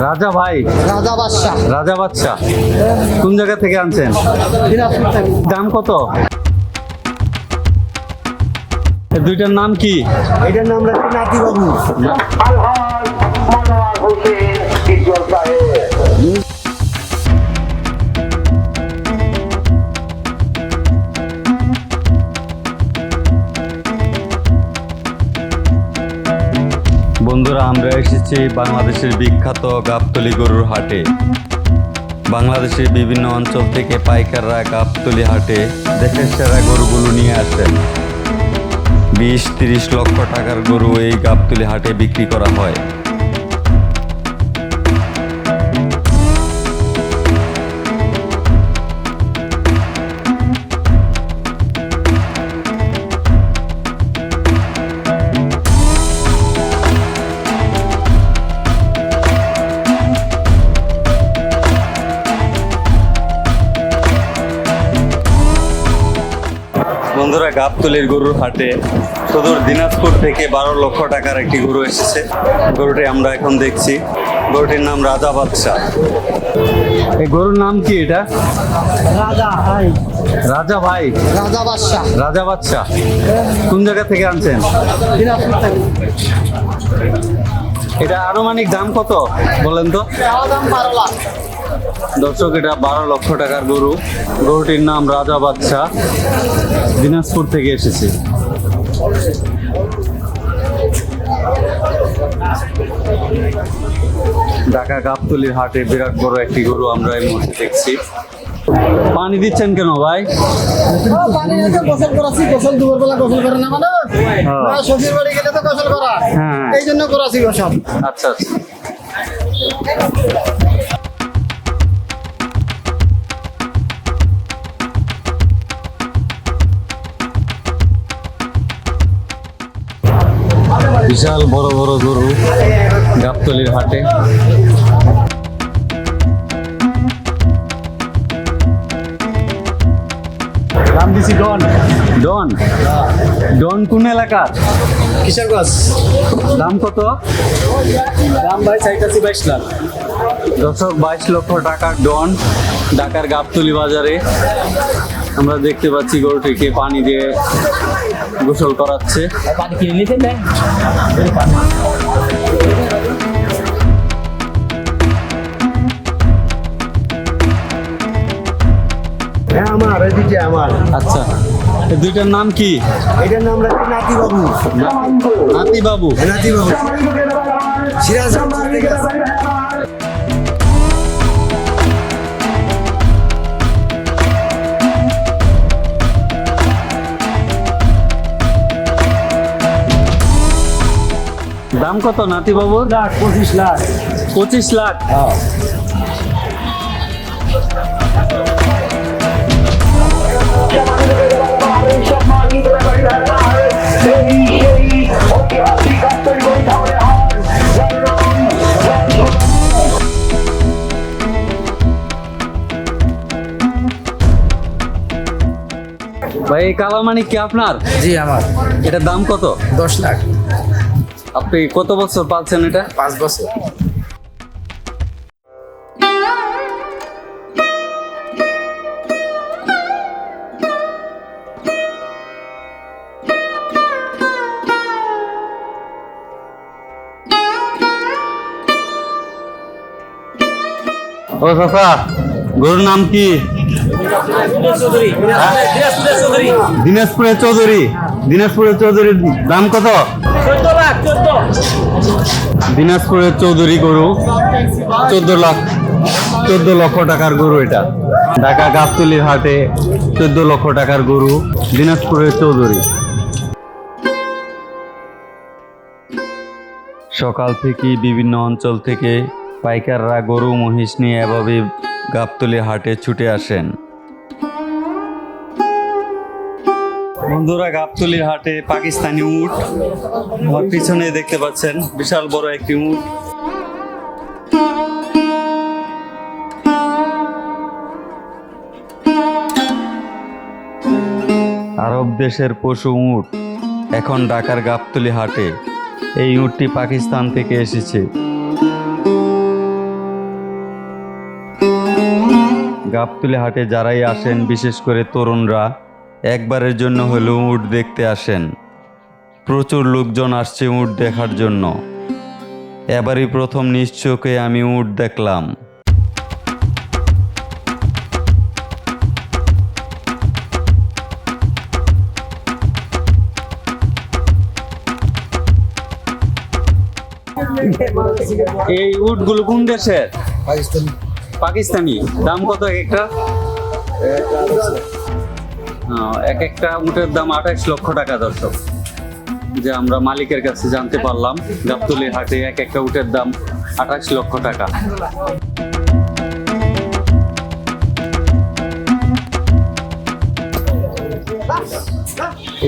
রাজা ভাই, রাজা বাদশা। রাজা বাদশা কোন জায়গা থেকে আনছেন? দিনাজপুর থেকে। দাম কত? এই দুইটার নাম কি? এটার নাম রাখছি নাতি বাবু। বন্ধুরা, আমরা এসেছি বাংলাদেশের বিখ্যাত গাবতলী গরুর হাটে। বাংলাদেশের বিভিন্ন অঞ্চল থেকে পাইকাররা গাবতলী হাটে দেশের সেরা গরুগুলো নিয়ে আসেন। 20-30 লক্ষ টাকার গরু এই গাবতলী হাটে বিক্রি করা হয়। বন্ধুরা, গাবতলীর গরুর হাটে সুদূর দিনাজপুর থেকে 12 লক্ষ টাকার একটি গরু এসেছে। গরুটি আমরা এখন দেখছি। গরুটির নাম রাজা বাদশা। এই গরুর নাম কি? এটা রাজা ভাই। রাজা ভাই, রাজা বাদশা। রাজা বাদশা কোন জায়গা থেকে আনছেন? দিনাজপুর থেকে। এটা আনুমানিক দাম কত বলেন তো? দাম 12 লাখ। দর্শক, এটা 12 লক্ষ টাকার গরু। গরুটির নাম রাজা বাদশা, দিনাজপুর থেকে এসেছে। ঢাকা গাবতলীর হাটে বিরাট বড় একটি গরু আমরা এই মুহূর্তে দেখছি। পানি দিচ্ছেন কেন ভাই? পানি এসে গোসল করাছি, গোসল দুপুরবেলা গোসল করে না মানুষ। শ্বশুর বাড়ি গেলে তো গোসল করা, এই জন্য করাছি গোসল। আচ্ছা আচ্ছা। বিশাল বড় বড় গরু গাবতলীর হাটে। দাম দিছি ডন। ডন, ডন কোন এলাকার? কিশোরগঞ্জ। দাম কত? দাম ভাই চাইতাছি 22 লাখ। দর্শক, 22 লক্ষ টাকার ডন ঢাকার গাবতলী বাজারে। আমরা দেখতে পাচ্ছি গরুটিকে পানি দিয়ে গোসল করাচ্ছে। পানি কিনে নিতে নেই। হ্যাঁ আমার, এদিকে আমার। আচ্ছা, এই দুইটার নাম কি? এটার নাম রাখছি নাতি বাবু। নাতি বাবু। নাতি বাবু সিরাজগঞ্জ থেকে আসছে। দাম কত নাতি বাবুর? 25 লাখ। 25 লাখ। ভাই, এই কালামানিক কি আপনার? জি আমার। এটার দাম কত? 10 লাখ। আপনি কত বছর পালছেন এটা? 5 বছর। ও চাচা, গরুর নাম কি? দিনাজপুরের চৌধুরী। দিনাজপুরের চৌধুরীর দাম কত? 14 লাখ। 14। দিনাজপুরের চৌধুরী গরু 14 লাখ। 14 লক্ষ টাকার গরু এটা। ঢাকা গাবতলীর হাটে 14 লক্ষ টাকার গরু দিনাজপুরের চৌধুরী। সকাল থেকে বিভিন্ন অঞ্চল থেকে পাইকাররা গরু মহিষ নিয়ে এভাবে গাবতলী হাটে ছুটে আসেন। বন্ধুরা, গাবতলীর হাটে পাকিস্তানি উট আমার পিছনে দেখতে পাচ্ছেন, বিশাল বড় একটি উট। আরব দেশের পশু উট এখন ঢাকার গাবতলী হাটে। এই উটটি পাকিস্তান থেকে এসেছে। গাবতলী হাটে যারাই আসেন, বিশেষ করে তরুণরা, একবারের জন্য হলেও উট দেখতে আসেন। প্রচুর লোকজন আসছে উট দেখার জন্য। এবারই প্রথম নিজ চোখে আমি উট দেখলাম। এই উটগুলো কোন দেশের? পাকিস্তানি। পাকিস্তানি। দাম কত এক একটা? এক একটা উটের দাম 28 লক্ষ টাকা দর্শক, যে আমরা মালিকের কাছে জানতে পারলাম। গাবতলী হাটে এক একটা উটের দাম 28 লক্ষ টাকা।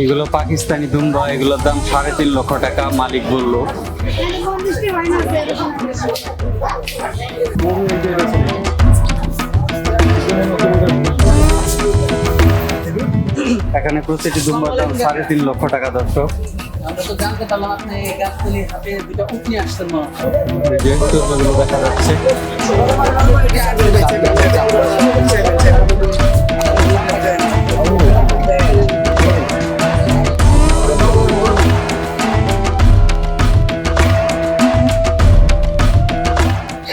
এগুলো পাকিস্তানি দুম্বা, এগুলোর দাম 3.5 লক্ষ টাকা মালিক বললো। এখানে প্রতিটি দুম্বার দাম 3.5 লক্ষ টাকা দর্শক। আমরা তো জানতে পারলাম আপনি গাবতলী হাটে দুটো উট নিয়ে আসছেন না। যে চর্যাগুলো দেখা যাচ্ছে।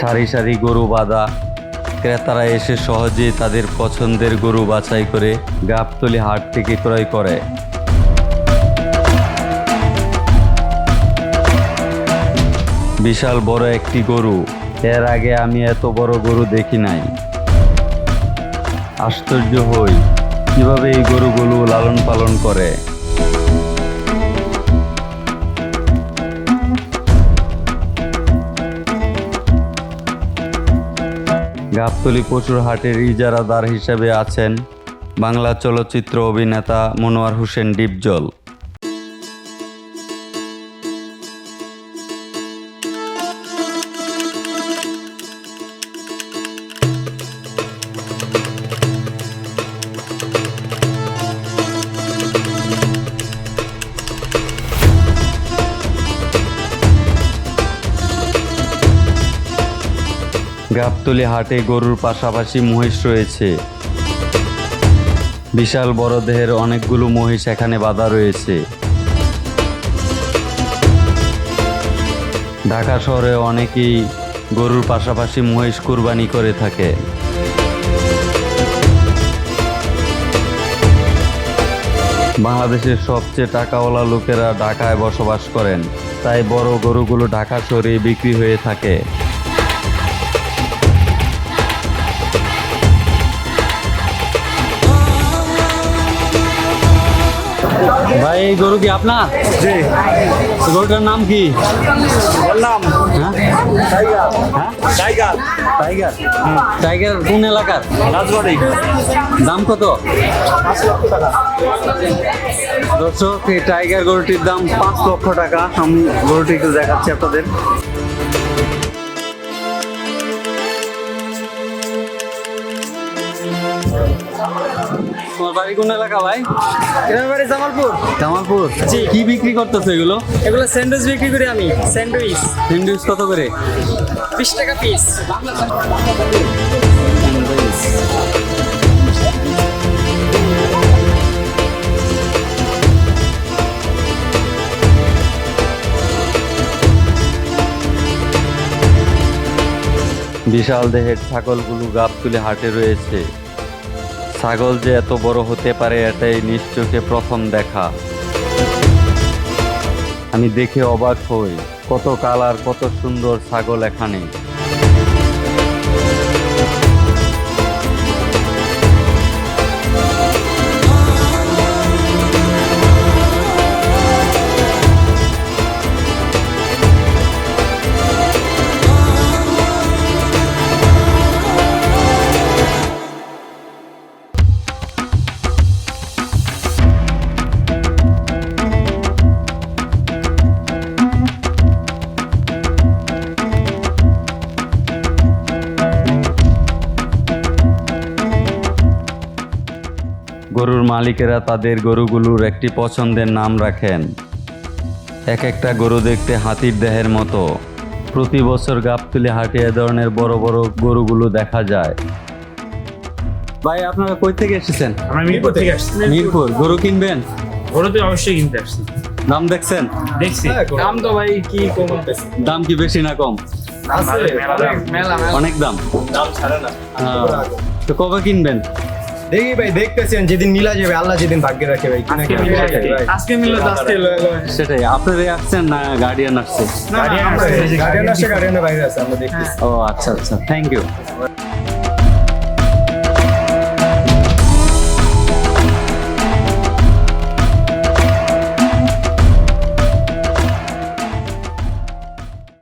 সারি সারি গরু বাঁধা, ক্রেতারা এসে সহজেই তাদের পছন্দের গরু বাছাই করে গাবতলী হাট থেকে ক্রয় করে। বিশাল বড় একটি গরু, এর আগে আমি এত বড় গরু দেখি নাই। আশ্চর্য হই কিভাবে এই গরুগুলো লালন পালন করে। গাবতলী পশুর হাটের ইজারাদার হিসেবে আছেন বাংলা চলচ্চিত্র অভিনেতা মনোয়ার হোসেন ডিপজল। গাবতলী হাটে গরুর পাশাপাশি মহিষ রয়েছে। বিশাল বড় দেহের অনেকগুলো মহিষ এখানে বাঁধা রয়েছে। ঢাকা শহরে অনেকেই গরুর পাশাপাশি মহিষ কুরবানি করে থাকে। বাংলাদেশের সবচেয়ে টাকাওয়ালা লোকেরা ঢাকায় বসবাস করেন, তাই বড় গরুগুলো ঢাকা শহরে বিক্রি হয়ে থাকে। ভাই এই গরু কি আপনার? জি। গরুটার নাম কি? বললাম হ্যাঁ টাইগার। হ্যাঁ টাইগার। টাইগার। টাইগার কোন এলাকার? রাজবাড়ি। দাম কত? 5 লক্ষ টাকা। দর্শক, এই টাইগার গরুটির দাম 5 লক্ষ টাকা। আমি গরুটি একটু দেখাচ্ছি আপনাদের। তোমার বাড়ি কোন এলাকা ভাই? গ্রামের বাড়ি জামালপুর। জামালপুর। জি। কি বিক্রি করতেছো এগুলো? এগুলো স্যান্ডউইচ বিক্রি করি আমি। স্যান্ডউইচ স্যান্ডউইচ কত করে? 20 টাকা পিস। বিশাল দেহের ছাগলগুলো গাবতলী হাটে রয়েছে। ছাগল যে এত বড় হতে পারে এটাই নিজ চোখে প্রথম দেখা। আমি দেখে অবাক হই, কত কালার, কত সুন্দর ছাগল এখানে। গরুর মালিকেরা তাদের গরুগুলোর একটি পছন্দের নাম রাখেন। এক একটা গরু দেখতে হাতির দেহের মতো। প্রতি বছর গাবতলী হাটে এ ধরনের বড় বড় গরুগুলো দেখা যায়। ভাই আপনারা কই থেকে এসেছেন? আমরা মিরপুর থেকে আসছি। মিরপুর। গরু কিনবেন? গরু তো অবশ্যই কিনতে আসছি। দাম দেখছেন? দেখছি দাম তো ভাই কি কম বলতেছে। দাম কি বেশি না কম? মেলা অনেক দাম। দাম ছাড়ে না। তো কবে কিনবেন? দেখি ভাই, দেখতেছেন যেদিন মিলা যাবে, আল্লাহ যেদিন ভাগ্যে রাখে ভাই। কিনা আজকে কিনা মিলে ভাই। আজকে মিললে তো আজকে সেটাই, আপনারাই আসছেন না গার্ডিয়ান আসছে? গার্ডিয়ান আসে, গার্ডিয়ানের বাইরে আছে, আমরা দেখতেছি। ও আচ্ছা আচ্ছা, থ্যাংক ইউ।